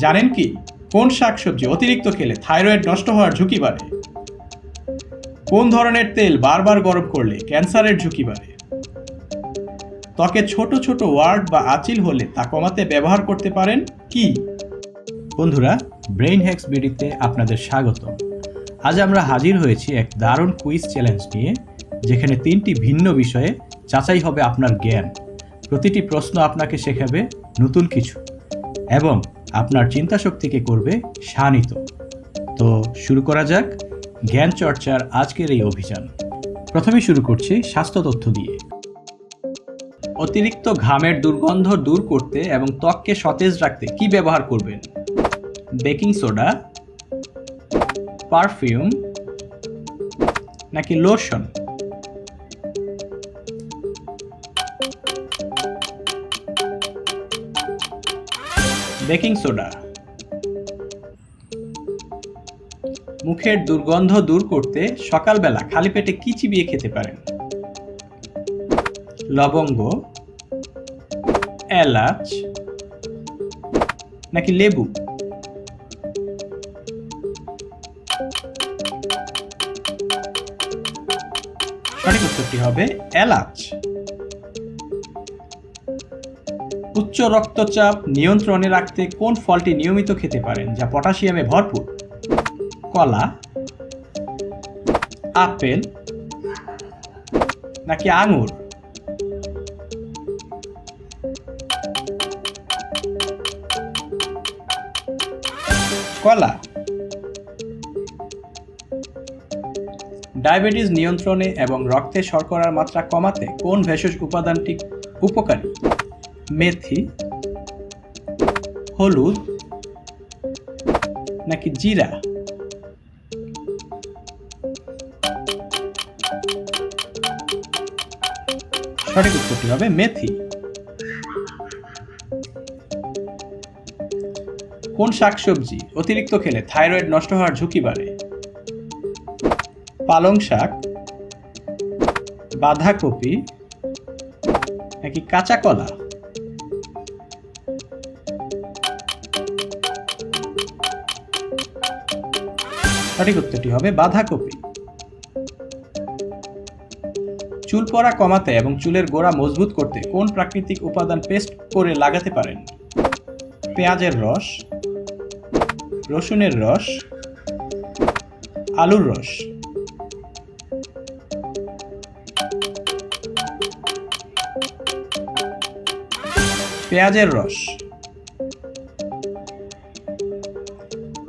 জানেন কি কোন শাকসবজি অতিরিক্ত খেলে থাইরয়েড নষ্ট হওয়ার ঝুঁকি বাড়ে? কোন ধরনের তেল বারবার গরম করলে ক্যান্সারের ঝুঁকি বাড়ে? ত্বকে ছোট ছোট ওয়ার্ড বা আঁচিল হলে তা কমাতে ব্যবহার করতে পারেন কি? বন্ধুরা, ব্রেইন হ্যাকস বিডিতে আপনাদের স্বাগতম। আজ আমরা হাজির হয়েছি এক দারুণ কুইজ চ্যালেঞ্জ নিয়ে, যেখানে 3টি ভিন্ন বিষয়ে যাচাই হবে আপনার জ্ঞান। প্রতিটি প্রশ্ন আপনাকে শেখাবে নতুন কিছু এবং আপনার চিন্তাশক্তিকে করবে শানিত। তো শুরু করা যাক জ্ঞান চর্চার আজকের এই অভিযান। প্রথমে শুরু করছি স্বাস্থ্য তথ্য দিয়ে। অতিরিক্ত ঘামের দুর্গন্ধ দূর করতে এবং ত্বককে সতেজ রাখতে কি ব্যবহার করবেন? বেকিং সোডা, পারফিউম নাকি লোশন? Baking soda. মুখের দুর্গন্ধ দূর করতে সকালবেলা খালি পেটে কি চিবিয়ে খেতে পারেন? লবঙ্গ, এলাচ নাকি লেবু? সঠিক উত্তরটি হবে এলাচ। উচ্চ রক্তচাপ নিয়ন্ত্রণে রাখতে কোন ফলটি নিয়মিত খেতে পারেন যা পটাশিয়ামে ভরপুর? কলা, আপেল নাকি আঙুর? কলা। ডায়াবেটিস নিয়ন্ত্রণে এবং রক্তে শর্করার মাত্রা কমাতে কোন ভেষজ উপাদানটি উপকারী? মেথি, হলুদ নাকি জিরা? সঠিক উত্তরটি হবে মেথি। কোন শাকসবজি অতিরিক্ত খেলে থাইরয়েড নষ্ট হওয়ার ঝুঁকি বাড়ে? পালং শাক, বাঁধাকপি নাকি কাঁচা কলা? সঠিক উত্তরটি হবে বাঁধাকপি। চুল পড়া কমাতে এবং চুলের গোড়া মজবুত করতে কোন প্রাকৃতিক উপাদান পেস্ট করে লাগাতে পারেন? পেঁয়াজের রস, রসুনের রস, আলুর রস? পেঁয়াজের রস।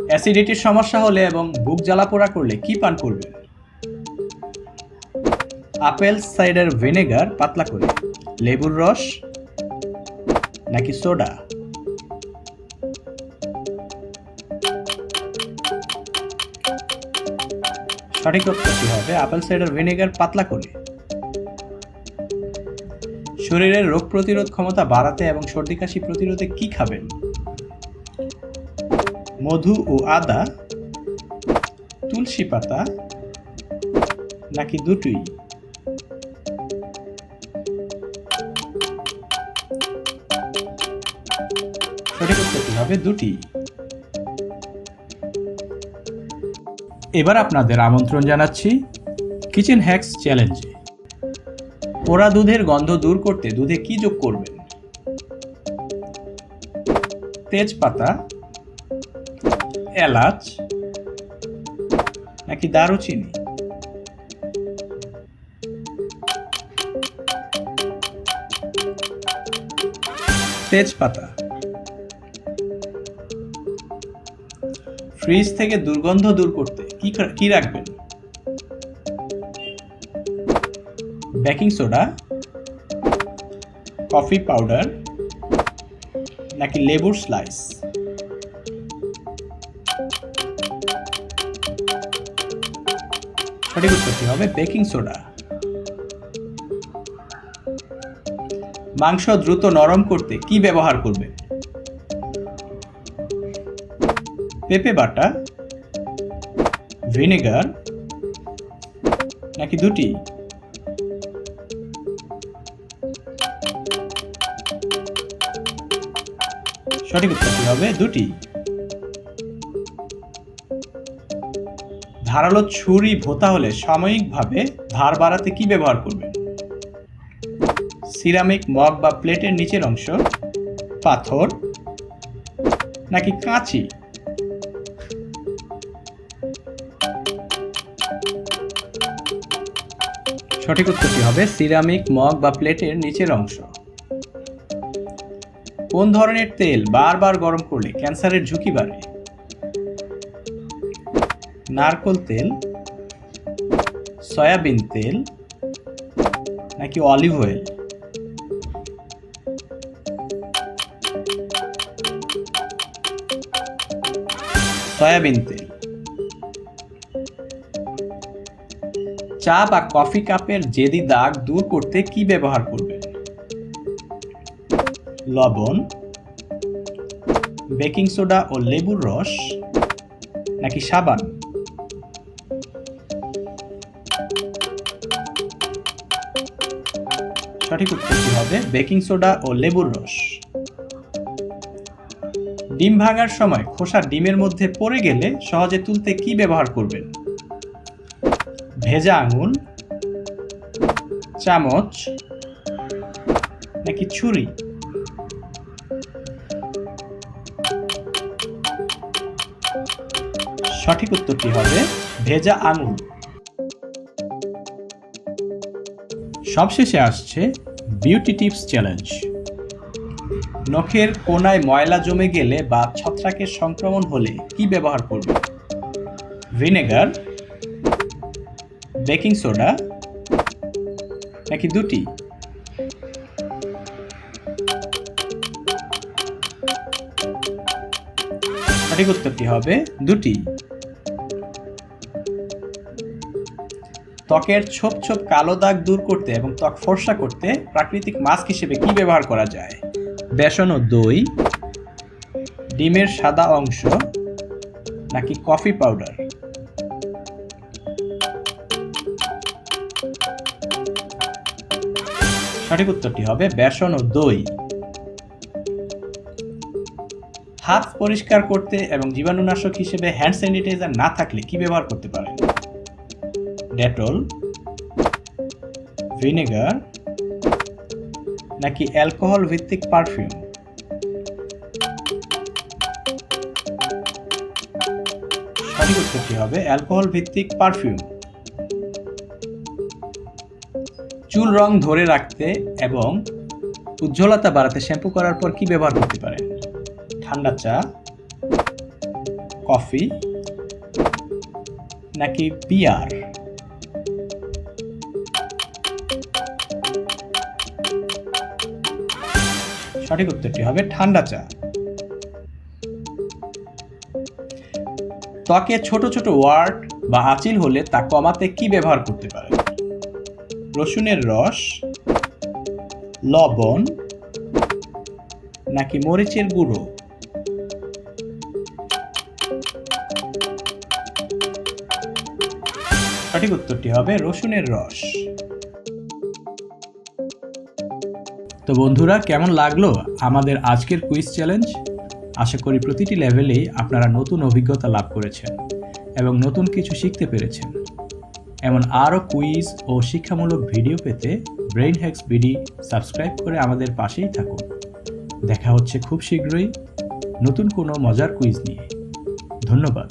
অ্যাসিডিটির সমস্যা হলে এবং বুক জ্বালা পোড়া করলে কি পান করবেন? আপেল সাইডার ভিনেগার পাতলা করে, লেবুর রস নাকি সোডা? সঠিক উত্তরটি হবে আপেল সাইডার ভিনেগার পাতলা করে। শরীরের রোগ প্রতিরোধ ক্ষমতা বাড়াতে এবং সর্দি কাশি প্রতিরোধে কি খাবেন? মধু ও আদা, তুলসী পাতা নাকি দুটোই? সঠিক উত্তরটি হবে দুটি। এবার আপনাদের আমন্ত্রণ জানাচ্ছি কিচেন হ্যাকস চ্যালেঞ্জে। পোড়া দুধের গন্ধ দূর করতে দুধে কি যোগ করবেন? তেজপাতা, এলাচ নাকি দারুচিনি? তেজপাতা। ফ্রিজ থেকে দুর্গন্ধ দূর করতে কি রাখবেন? বেকিং সোডা, কফি পাউডার নাকি লেবুর স্লাইস? সঠিক উত্তরটি হবে বেকিং সোডা। মাংস দ্রুত নরম করতে কি ব্যবহার করবে? পেঁপে বাটা, ভিনেগার নাকি দুটি? সঠিক উত্তরটি হবে দুটি। ধারালো ছুরি ভোঁতা হলে সাময়িকভাবে ধার বাড়াতে কি ব্যবহার করবেন? সিরামিক মগ বা প্লেটের নিচের অংশ, পাথর নাকি কাঁচি? সঠিক উত্তরটি হবে সিরামিক মগ বা প্লেটের নিচের অংশ। কোন ধরনের তেল বারবার গরম করলে ক্যান্সারের ঝুঁকি বাড়ে? নারকেল তেল, সয়াবিন তেল নাকি অলিভ অয়েল? সয়াবিন তেল। চা বা কফি কাপের জেদি দাগ দূর করতে কি ব্যবহার করবেন? লবণ, বেকিং সোডা ও লেবুর রস নাকি সাবান? সঠিক উত্তরটি হবে বেকিং সোডা ও লেবুর রস। ডিম ভাঙার সময় খোসা ডিমের মধ্যে পড়ে গেলে সহজে তুলতে কি ব্যবহার করবেন? ভেজা আঙুল, চামচ নাকি ছুরি? সঠিক উত্তরটি হবে ভেজা আঙুল। সবশেষে আসছে বিউটি টিপস চ্যালেঞ্জ। নখের কোনায় ময়লা জমে গেলে বা ছত্রাকের সংক্রমণ হলে কি ব্যবহার করবে? ভিনেগার, বেকিং সোডা নাকি দুটি? সঠিক উত্তরটি হবে দুটি। ত্বকের ছোপ ছোপ কালো দাগ দূর করতে এবং ত্বক ফর্সা করতে প্রাকৃতিক মাস্ক হিসেবে কি ব্যবহার করা যায়? বেসন ও দই, ডিমের সাদা অংশ নাকি কফি পাউডার? সঠিক উত্তরটি হবে বেসন ও দই। হাত পরিষ্কার করতে এবং জীবাণুনাশক হিসেবে হ্যান্ড স্যানিটাইজার না থাকলে কি ব্যবহার করতে পারেন? ডেটল, ভিনেগার নাকি অ্যালকোহল ভিত্তিক পারফিউম? সঠিক উত্তরটি হবে অ্যালকোহল ভিত্তিক পারফিউম। চুল রং ধরে রাখতে এবং উজ্জ্বলতা বাড়াতে শ্যাম্পু করার পর কি ব্যবহার করতে পারেন? ঠান্ডা চা, কফি নাকি বিয়ার? সঠিক উত্তরটি হবে ঠান্ডা চা। ত্বকে ছোট ছোট ওয়ার্ট বা আঁচিল হলে তা কমাতে কি ব্যবহার করতে পারেন? রসুনের রস, লবণ নাকি মরিচের গুঁড়ো? সঠিক উত্তরটি হবে রসুনের রস। তো বন্ধুরা, কেমন লাগলো আমাদের আজকের কুইজ চ্যালেঞ্জ? আশা করি প্রতিটি লেভেলেই আপনারা নতুন অভিজ্ঞতা লাভ করেছেন এবং নতুন কিছু শিখতে পেরেছেন। এমন আরও কুইজ ও শিক্ষামূলক ভিডিও পেতে ব্রেইন হ্যাকস বিডি সাবস্ক্রাইব করে আমাদের পাশেই থাকুন। দেখা হচ্ছে খুব শীঘ্রই নতুন কোনো মজার কুইজ নিয়ে। ধন্যবাদ।